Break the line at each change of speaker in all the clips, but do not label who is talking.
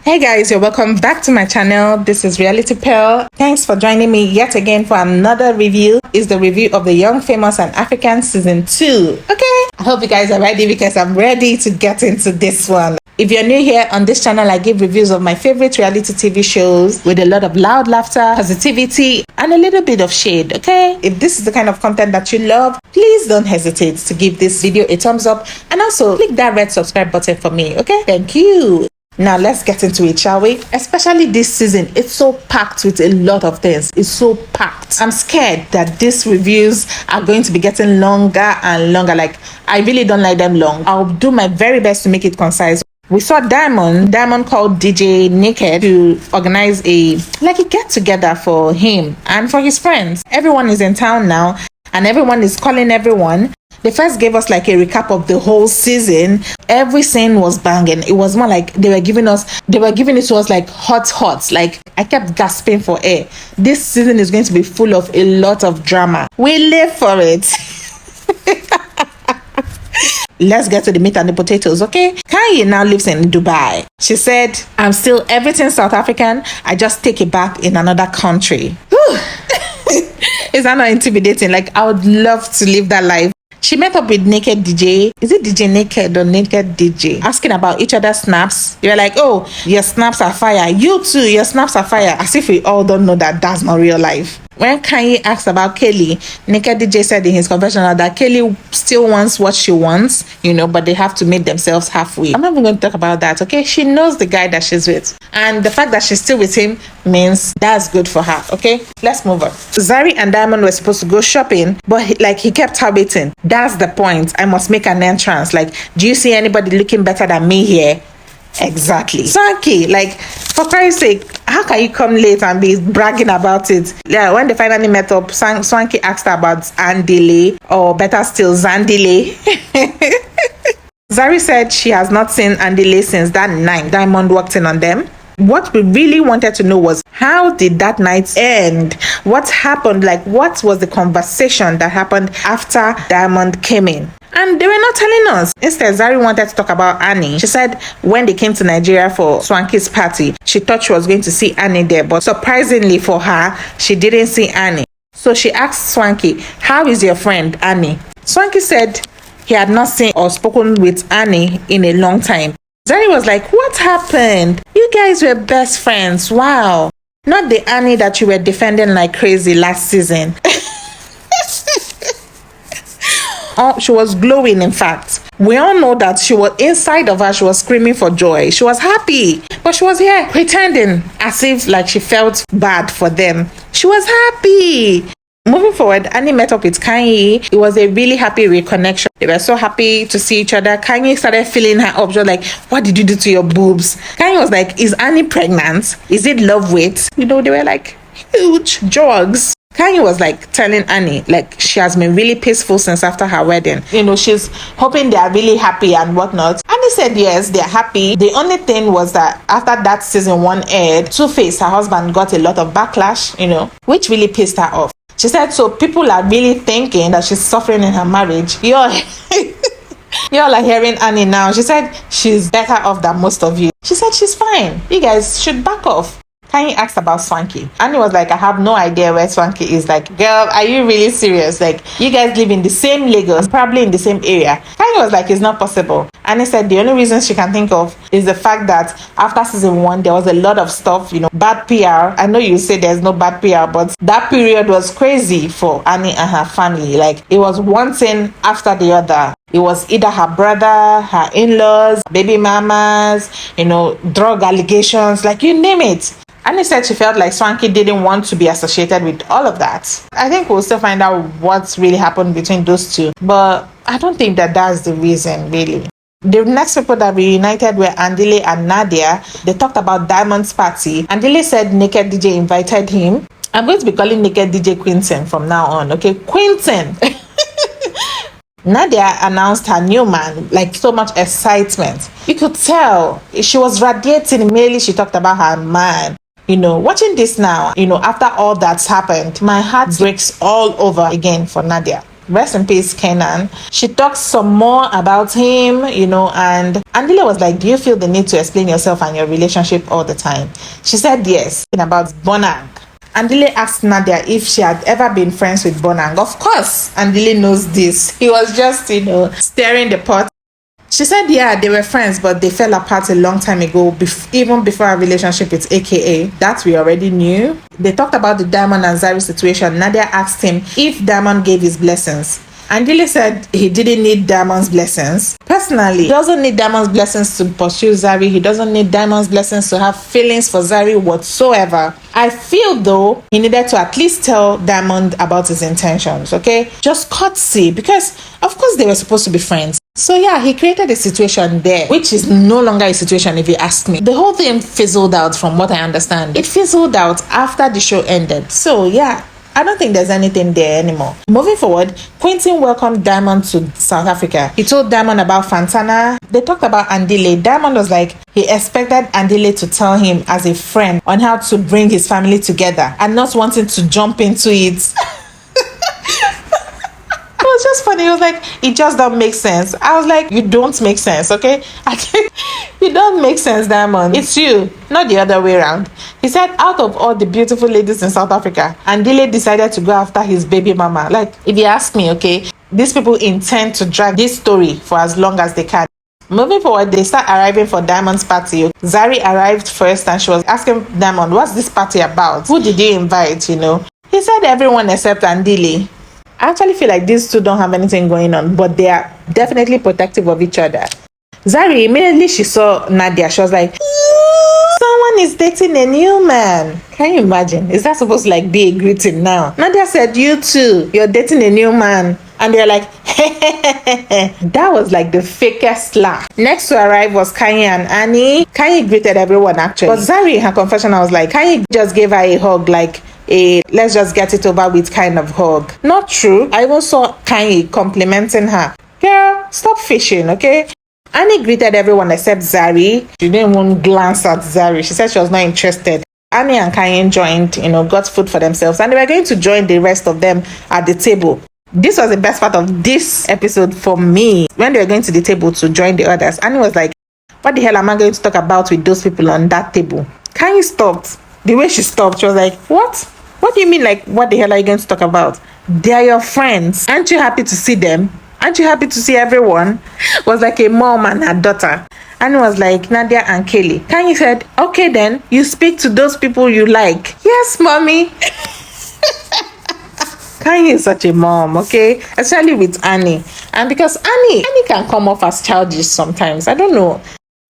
Hey guys, you're welcome back to my channel. This is Reality Pearl. Thanks for joining me yet again for another review. It's the review of the Young, Famous and African Season 2. Okay, I hope you guys are ready because I'm ready to get into this one. If you're new here on this channel, I give reviews of my favorite reality TV shows with a lot of loud laughter, positivity, and a little bit of shade, okay? If this is the kind of content that you love, please don't hesitate to give this video a thumbs up and also click that red subscribe button for me, okay? Thank you. Now let's get into it, shall we? Especially this season, it's so packed with a lot of things. It's so packed. I'm scared that these reviews are going to be getting longer and longer. Like, I really don't like them long. I'll do my very best to make it concise. We saw Diamond called DJ Naked to organize a get together for him and for his friends. Everyone is in town now and everyone is calling everyone. They first gave us like a recap of the whole season. Every scene was banging. It was more like they were giving it to us like hot. Like, I kept gasping for air. This season is going to be full of a lot of drama. We live for it. Let's get to the meat and the potatoes, okay? Kanye now lives in Dubai. She said, I'm still everything South African. I just take it back in another country. Is that not intimidating? Like, I would love to live that life. She met up with Naked DJ. Is it DJ Naked or Naked DJ? Asking about each other's snaps. They were like, oh, your snaps are fire. You too, your snaps are fire. As if we all don't know that that's not real life. When Kanye asked about Kelly, Naked DJ said in his confessional that Kelly still wants what she wants, but they have to meet themselves halfway. I'm not even going to talk about that, okay? She knows the guy that she's with. And the fact that she's still with him means that's good for her, okay? Let's move on. Zari and Diamond were supposed to go shopping, but he kept her waiting. That's the point. I must make an entrance. Like, do you see anybody looking better than me here? Exactly. Swanky, for Christ's sake, how can you come late and be bragging about it? Yeah, when they finally met up, Swanky asked her about Andile, or better still, Zandile. Zari said she has not seen Andile since that night Diamond walked in on them. What we really wanted to know was, how did that night end? What happened? What was the conversation that happened after Diamond came in? And they were not telling us. Instead, Zari wanted to talk about Annie. She said when they came to Nigeria for Swanky's party, she thought she was going to see Annie there, but surprisingly for her, she didn't see Annie. So she asked Swanky, how is your friend Annie? Swanky said he had not seen or spoken with Annie in a long time. Zari was like, what happened? You guys were best friends. Wow. Not the Annie that you were defending like crazy last season. Oh, she was glowing, in fact. We all know that she was inside of her, she was screaming for joy. She was happy, but she was here pretending as if she felt bad for them. She was happy. Moving forward, Annie met up with Kanye. It was a really happy reconnection. They were so happy to see each other. Kanye started filling her up. She was like, what did you do to your boobs? Kanye was like, is Annie pregnant? Is it love weight? They were like, huge drugs. Kanye was telling Annie she has been really peaceful since after her wedding. She's hoping they are really happy and whatnot. Annie said yes, they're happy. The only thing was that after that season 1 aired, Two-Face, her husband, got a lot of backlash, which really pissed her off. She said, so people are really thinking that she's suffering in her marriage. Y'all are hearing Annie now. She said she's better off than most of you. She said she's fine. You guys should back off. Kanye asked about Swanky. Annie was like, I have no idea where Swanky is. Girl, are you really serious? You guys live in the same Lagos, probably in the same area. Kanye was like, it's not possible. Annie said the only reason she can think of is the fact that after season 1, there was a lot of stuff, bad PR. I know you say there's no bad PR, but that period was crazy for Annie and her family. It was one thing after the other. It was either her brother, her in-laws, baby mamas, drug allegations, you name it. Annie said she felt like Swanky didn't want to be associated with all of that. I think we'll still find out what's really happened between those two, but I don't think that that's the reason, really. The next people that reunited were Andile and Nadia. They talked about Diamond's party. Andile said Naked DJ invited him. I'm going to be calling Naked DJ Quinton from now on, okay? Quinton! Nadia announced her new man, so much excitement. You could tell she was radiating immediately she talked about her man. Watching this now, after all that's happened, my heart breaks all over again for Nadia. Rest in peace, Kenan. She talked some more about him, and Andile was like, do you feel the need to explain yourself and your relationship all the time? She said yes, about Bonang. Andile asked Nadia if she had ever been friends with Bonang. Of course, Andile knows this. He was just, stirring the pot. She said, yeah, they were friends, but they fell apart a long time ago, even before our relationship with AKA. That we already knew. They talked about the Diamond and Zari situation. Nadia asked him if Diamond gave his blessings. Andile said he didn't need Diamond's blessings. Personally, he doesn't need Diamond's blessings to pursue Zari. He doesn't need Diamond's blessings to have feelings for Zari whatsoever. I feel, though, he needed to at least tell Diamond about his intentions, okay? Just courtesy, because, of course, they were supposed to be friends. So, yeah, he created a situation there, which is no longer a situation, if you ask me. The whole thing fizzled out, from what I understand. It fizzled out after the show ended. So, yeah, I don't think there's anything there anymore. Moving forward, Quentin welcomed Diamond to South Africa. He told Diamond about Fantana. They talked about Andile. Diamond was like, he expected Andile to tell him as a friend on how to bring his family together and not wanting to jump into it. It was just funny. It was like, it just don't make sense. I was like, you don't make sense, okay? You don't make sense, Diamond. It's you, not the other way around. He said, out of all the beautiful ladies in South Africa, Andile decided to go after his baby mama. Like, if you ask me, okay, these people intend to drag this story for as long as they can. Moving forward, they start arriving for Diamond's party. Zari arrived first and she was asking Diamond, what's this party about? Who did you invite, He said everyone except Andile. I actually feel like these two don't have anything going on, but they are definitely protective of each other. Zari, immediately she saw Nadia, she was like, someone is dating a new man. Can you imagine? Is that supposed to be a greeting now? Nadia said, you too, you're dating a new man. And they're like, that was like the fakest laugh. Next to arrive was Kanye and Annie. Kanye greeted everyone actually. But Zari in her confessional was like, Kanye just gave her a hug, like a let's just get it over with kind of hug. Not true. I even saw Kanye complimenting her. Girl, stop fishing, okay? Annie greeted everyone except Zari. She didn't even glance at Zari. She said she was not interested. Annie and Kanye joined, got food for themselves, and they were going to join the rest of them at the table. This was the best part of this episode for me. When they were going to the table to join the others, Annie was like, what the hell am I going to talk about with those people on that table? Kanye stopped. The way she stopped, she was like, what? What do you mean, what the hell are you going to talk about? They are your friends. Aren't you happy to see them? Aren't you happy to see everyone? It was like a mom and her daughter. And it was like Nadia and Kelly. Kanye said, okay then, you speak to those people you like. Yes, mommy. Kanye is such a mom, okay? Especially with Annie. And because Annie can come off as childish sometimes. I don't know.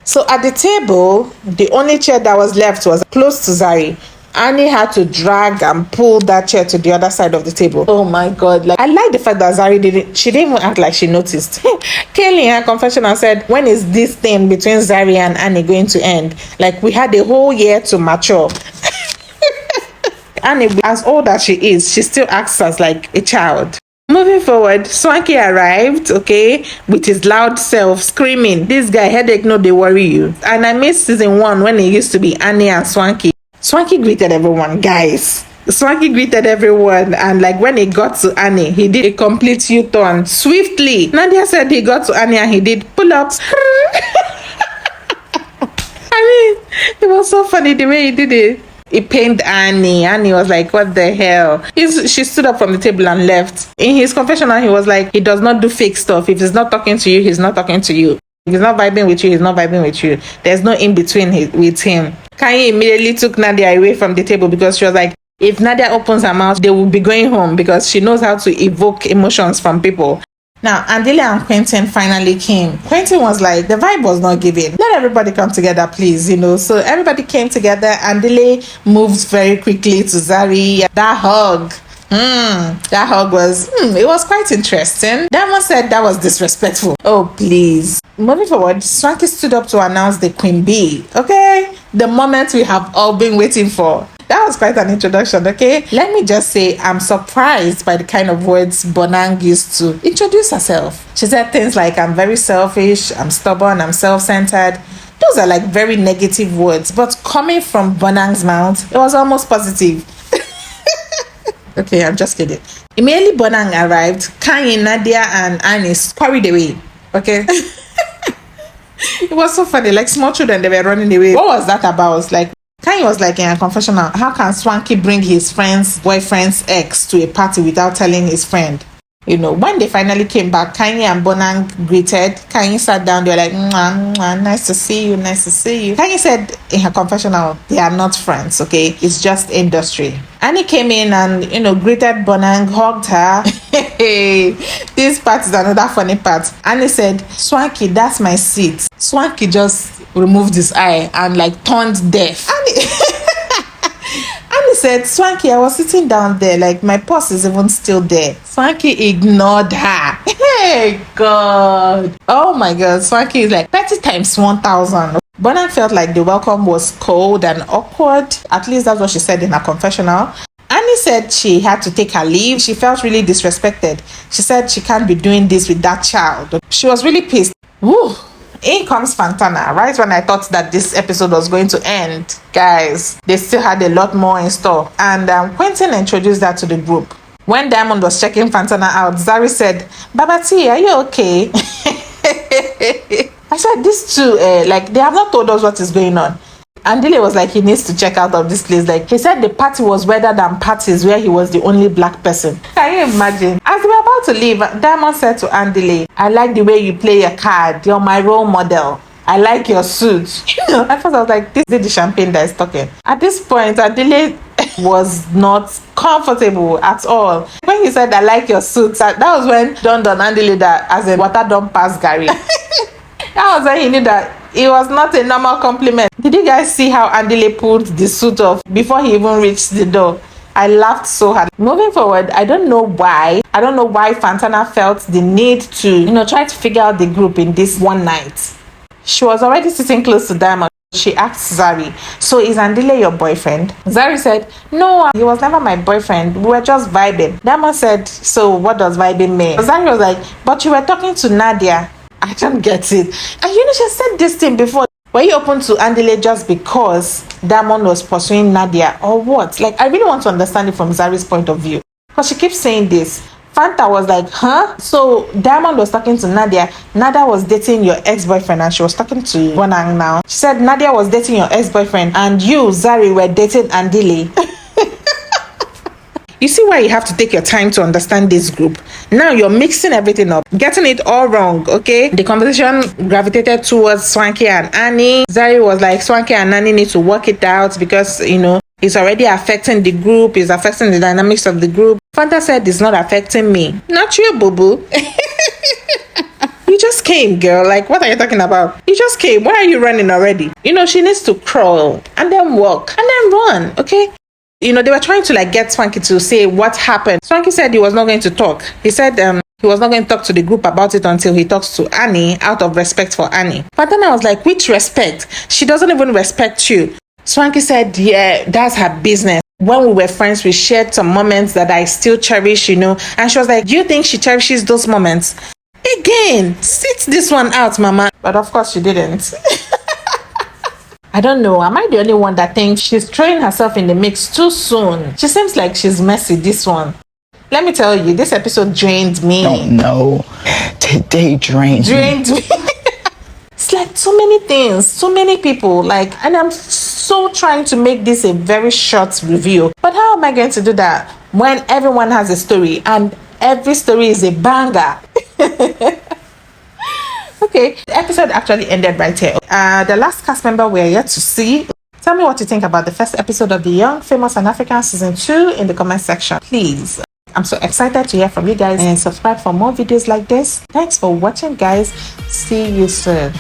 So at the table, the only chair that was left was close to Zari. Annie had to drag and pull that chair to the other side of the table. Oh my God. I like the fact that Zari she didn't even act like she noticed. Kelly in her confessional said, when is this thing between Zari and Annie going to end? We had a whole year to mature. Annie, as old as she is, she still acts as a child. Moving forward, Swanky arrived, okay, with his loud self screaming, this guy, headache, no, they worry you. And I missed season 1 when it used to be Annie and Swanky. Swanky greeted everyone, guys. Swanky greeted everyone, and when he got to Annie, he did a complete U-turn swiftly. Nadia said he got to Annie and he did pull-ups. It was so funny the way he did it. He pained Annie. Annie was like, what the hell? She stood up from the table and left. In his confessional, he was like, he does not do fake stuff. If he's not talking to you, he's not talking to you. If he's not vibing with you, he's not vibing with you. There's no in-between with him. Kanye immediately took Nadia away from the table because she was like, if Nadia opens her mouth, they will be going home because she knows how to evoke emotions from people. Now, Andile and Quentin finally came. Quentin was like, the vibe was not giving. Let everybody come together, please, So everybody came together. Andile moved very quickly to Zari. That hug. That hug was, it was quite interesting. Diamond said that was disrespectful. Oh, please. Moving forward, Swanky stood up to announce the Queen Bee. Okay? The moment we have all been waiting for. That was quite an introduction, okay? Let me just say, I'm surprised by the kind of words Bonang used to introduce herself. She said things like, I'm very selfish, I'm stubborn, I'm self-centered. Those are very negative words, but coming from Bonang's mouth, it was almost positive. Okay, I'm just kidding. Immediately Bonang arrived, Kanye, Nadia, and Annie scurried away. Okay. It was so funny, like small children, they were running away. What was that about? Like, Kanye was like in a confessional, how can Swanky bring his friend's boyfriend's ex to a party without telling his friend? You know, when they finally came back, Kanye and Bonang greeted. Kanye sat down, they were like, mwah, mwah, nice to see you, nice to see you. Kanye said in her confessional, they are not friends, okay? It's just industry. Annie came in and, greeted Bonang, hugged her. This part is another funny part. Annie said, Swanky, that's my seat. Swanky just removed his eye and like turned deaf. Annie said, Swanky, I was sitting down there, like my purse is even still there. Swanky ignored her. Hey, God. Oh my God. Swanky is like 30 times 1,000. Bonang felt like the welcome was cold and awkward. At least that's what she said in her confessional. Annie said she had to take her leave. She felt really disrespected. She said she can't be doing this with that child. She was really pissed. Woo. In comes Fantana, right when I thought that this episode was going to end. Guys, they still had a lot more in store. And Quentin introduced that to the group. When Diamond was checking Fantana out, Zari said, Babati, are you okay? I said, these two, they have not told us what is going on. And Dile was like, he needs to check out of this place. Like, he said the party was better than parties where he was the only black person. Can you imagine? As we were about to leave, Diamond said to Andile, I like the way you play your card. You're my role model. I like your suit. At first I was like, this is the champagne that is talking. At this point, Andile was not comfortable at all. When he said, I like your suit, that was when Don Andile that as a water don't pass Gary. That was when he knew that it was not a normal compliment. Did you guys see how Andile pulled the suit off before he even reached the door? I laughed so hard. Moving forward, I don't know why Fantana felt the need to, try to figure out the group in this one night. She was already sitting close to Diamond. She asked Zari, so is Andile your boyfriend? Zari said, no, he was never my boyfriend. We were just vibing. Diamond said, so what does vibing mean? Zari was like, but you were talking to Nadia. I don't get it. And she said this thing before. Were you open to Andile just because Diamond was pursuing Nadia or what? Like, I really want to understand it from Zari's point of view. Because she keeps saying this. Fanta was like, huh? So Diamond was talking to Nadia. Nadia was dating your ex-boyfriend and she was talking to Bonang now. She said Nadia was dating your ex-boyfriend and you, Zari, were dating Andile. You see why you have to take your time to understand this group. Now you're mixing everything up, getting it all wrong, okay? The conversation gravitated towards Swanky and Annie. Zari was like, Swanky and Annie need to work it out because, it's already affecting the group, it's affecting the dynamics of the group. Fanta said it's not affecting me. Not you, boo-boo. You just came, girl. Like, what are you talking about? You just came. Why are you running already? She needs to crawl and then walk and then run, okay? They were trying to get Swanky to say what happened. Swanky said he was not going to talk. He said he was not going to talk to the group about it until he talks to Annie out of respect for Annie. Fantana was like, which respect? She doesn't even respect you. Swanky said, yeah, that's her business. When we were friends, we shared some moments that I still cherish, And she was like, do you think she cherishes those moments? Again, sit this one out, mama. But of course she didn't. I don't know. Am I the only one that thinks she's throwing herself in the mix too soon? She seems like she's messy, this one. Let me tell you, this episode drained me.
Don't know. Today drained
me. It's like so many things, so many people. And I'm so trying to make this a very short review. But how am I going to do that when everyone has a story and every story is a banger? Okay, the episode actually ended right here. The last cast member we're yet to see. Tell me what you think about the first episode of The Young, Famous and African Season 2 in the comment section, please. I'm so excited to hear from you guys and subscribe for more videos like this. Thanks for watching, guys. See you soon.